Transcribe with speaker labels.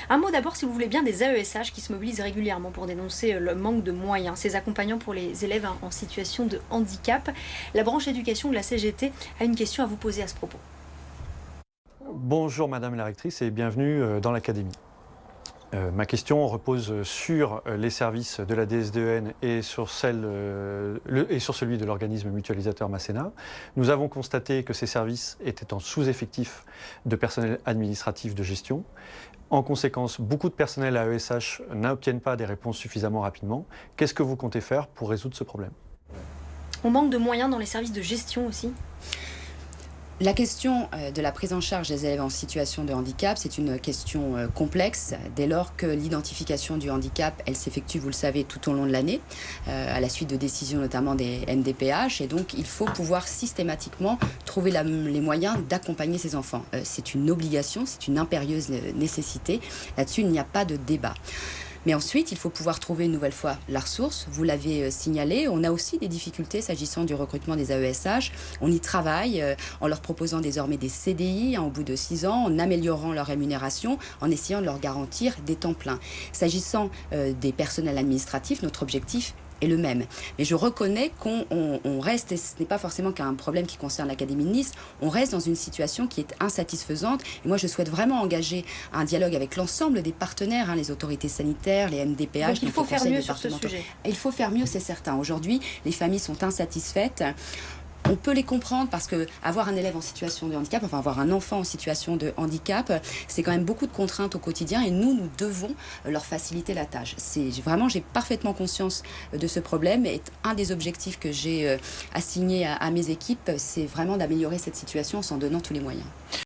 Speaker 1: Un mot d'abord, si vous voulez bien, des AESH qui se mobilisent régulièrement pour dénoncer le manque de moyens, ces accompagnants pour les élèves en situation de handicap. La branche éducation de la CGT a une question à vous poser à ce propos.
Speaker 2: Bonjour Madame la rectrice et bienvenue dans l'Académie. Ma question repose sur les services de la DSDEN et sur celui de l'organisme mutualisateur Masséna. Nous avons constaté que ces services étaient en sous-effectif de personnel administratif de gestion. En conséquence, beaucoup de personnels AESH n'obtiennent pas des réponses suffisamment rapidement. Qu'est-ce que vous comptez faire pour résoudre ce problème?
Speaker 1: On manque de moyens dans les services de gestion aussi.
Speaker 3: La question de la prise en charge des élèves en situation de handicap, c'est une question complexe dès lors que l'identification du handicap, elle s'effectue, vous le savez, tout au long de l'année, à la suite de décisions notamment des MDPH. Et donc, il faut pouvoir systématiquement trouver les moyens d'accompagner ces enfants. C'est une obligation, c'est une impérieuse nécessité. Là-dessus, il n'y a pas de débat. Mais ensuite, il faut pouvoir trouver une nouvelle fois la ressource. Vous l'avez signalé. On a aussi des difficultés s'agissant du recrutement des AESH. On y travaille en leur proposant désormais des CDI au bout de 6 ans, en améliorant leur rémunération, en essayant de leur garantir des temps pleins. S'agissant des personnels administratifs, notre objectif est le même. Mais je reconnais qu'on reste, et ce n'est pas forcément qu'un problème qui concerne l'Académie de Nice, on reste dans une situation qui est insatisfaisante. Et moi, je souhaite vraiment engager un dialogue avec l'ensemble des partenaires, les autorités sanitaires, les MDPH.
Speaker 1: Donc il faut faire mieux sur ce sujet.
Speaker 3: Il faut faire mieux, c'est certain. Aujourd'hui, les familles sont insatisfaites. On peut les comprendre parce que avoir un élève en situation de handicap, enfin avoir un enfant en situation de handicap, c'est quand même beaucoup de contraintes au quotidien et nous devons leur faciliter la tâche. J'ai parfaitement conscience de ce problème et un des objectifs que j'ai assigné à mes équipes, c'est vraiment d'améliorer cette situation en s'en donnant tous les moyens.